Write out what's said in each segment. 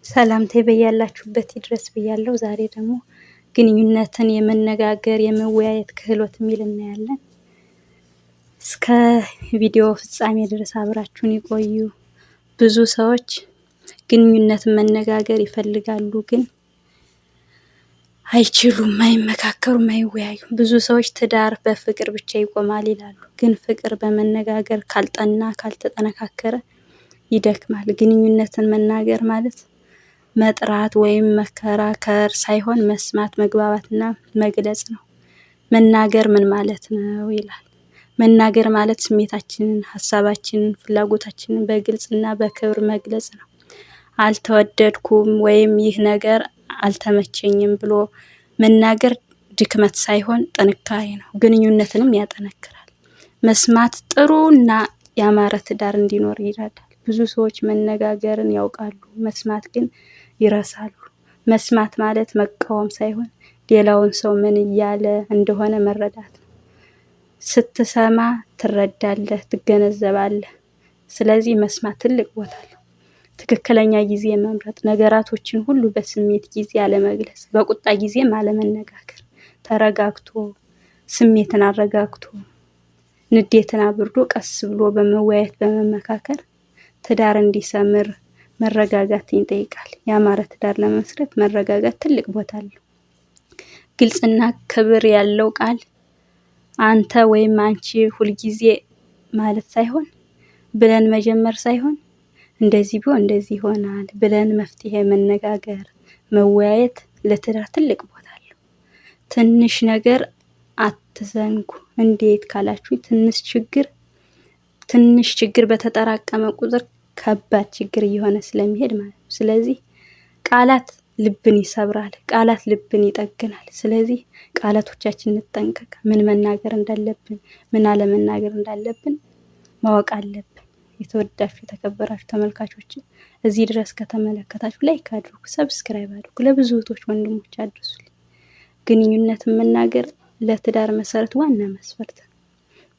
ሰላምታ በያላችሁበት ይድረስ ብያለሁ። ዛሬ ደግሞ ግንኙነትን የመነጋገር የመወያየት ክህሎት የሚል እናያለን። እስከ ቪዲዮ ፍጻሜ ድረስ አብራችሁን ይቆዩ። ብዙ ሰዎች ግንኙነትን መነጋገር ይፈልጋሉ፣ ግን አይችሉም፣ አይመካከሩም፣ አይወያዩም። ብዙ ሰዎች ትዳር በፍቅር ብቻ ይቆማል ይላሉ፣ ግን ፍቅር በመነጋገር ካልጠና ካልተጠነካከረ ይደክማል። ግንኙነትን መናገር ማለት መጥራት ወይም መከራከር ሳይሆን መስማት፣ መግባባትና መግለጽ ነው። መናገር ምን ማለት ነው ይላል። መናገር ማለት ስሜታችንን፣ ሀሳባችንን፣ ፍላጎታችንን በግልጽና በክብር መግለጽ ነው። አልተወደድኩም ወይም ይህ ነገር አልተመቸኝም ብሎ መናገር ድክመት ሳይሆን ጥንካሬ ነው። ግንኙነትንም ያጠነክራል። መስማት ጥሩና ያማረ ትዳር እንዲኖር ይረዳል። ብዙ ሰዎች መነጋገርን ያውቃሉ፣ መስማት ግን ይረሳሉ። መስማት ማለት መቃወም ሳይሆን ሌላውን ሰው ምን እያለ እንደሆነ መረዳት ነው። ስትሰማ ትረዳለህ፣ ትገነዘባለህ። ስለዚህ መስማት ትልቅ ቦታ አለው። ትክክለኛ ጊዜ መምረጥ፣ ነገራቶችን ሁሉ በስሜት ጊዜ አለመግለጽ፣ በቁጣ ጊዜም አለመነጋገር። ተረጋግቶ ስሜትን አረጋግቶ ንዴትን አብርዶ ቀስ ብሎ በመወያየት በመመካከር ትዳር እንዲሰምር መረጋጋትን ይጠይቃል። ያማረ ትዳር ለመስረት መረጋጋት ትልቅ ቦታ አለው። ግልጽና ክብር ያለው ቃል አንተ ወይም አንቺ ሁልጊዜ ማለት ሳይሆን ብለን መጀመር ሳይሆን እንደዚህ ቢሆን እንደዚህ ይሆናል ብለን መፍትሄ መነጋገር፣ መወያየት ለትዳር ትልቅ ቦታ አለው። ትንሽ ነገር አትዘንጉ። እንዴት ካላችሁ ትንሽ ችግር በተጠራቀመ ቁጥር ከባድ ችግር እየሆነ ስለሚሄድ ማለት ነው። ስለዚህ ቃላት ልብን ይሰብራል፣ ቃላት ልብን ይጠግናል። ስለዚህ ቃላቶቻችን እንጠንቀቅ። ምን መናገር እንዳለብን፣ ምን አለመናገር እንዳለብን ማወቅ አለብን። የተወዳችሁ የተከበራችሁ ተመልካቾች እዚህ ድረስ ከተመለከታችሁ ላይክ አድርጉ፣ ሰብስክራይብ አድርጉ፣ ለብዙ እህቶች ወንድሞች አድርሱልኝ። ግንኙነትን መናገር ለትዳር መሰረት ዋና መስፈርት ነው።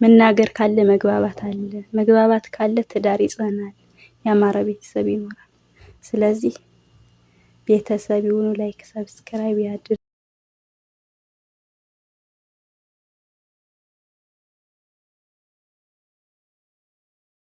መናገር ካለ መግባባት አለ፣ መግባባት ካለ ትዳር ይጸናል፣ ያማረ ቤተሰብ ይኖራል። ስለዚህ ቤተሰብ ይሁኑ። ላይክ ሰብስክራይብ ያድርጉ።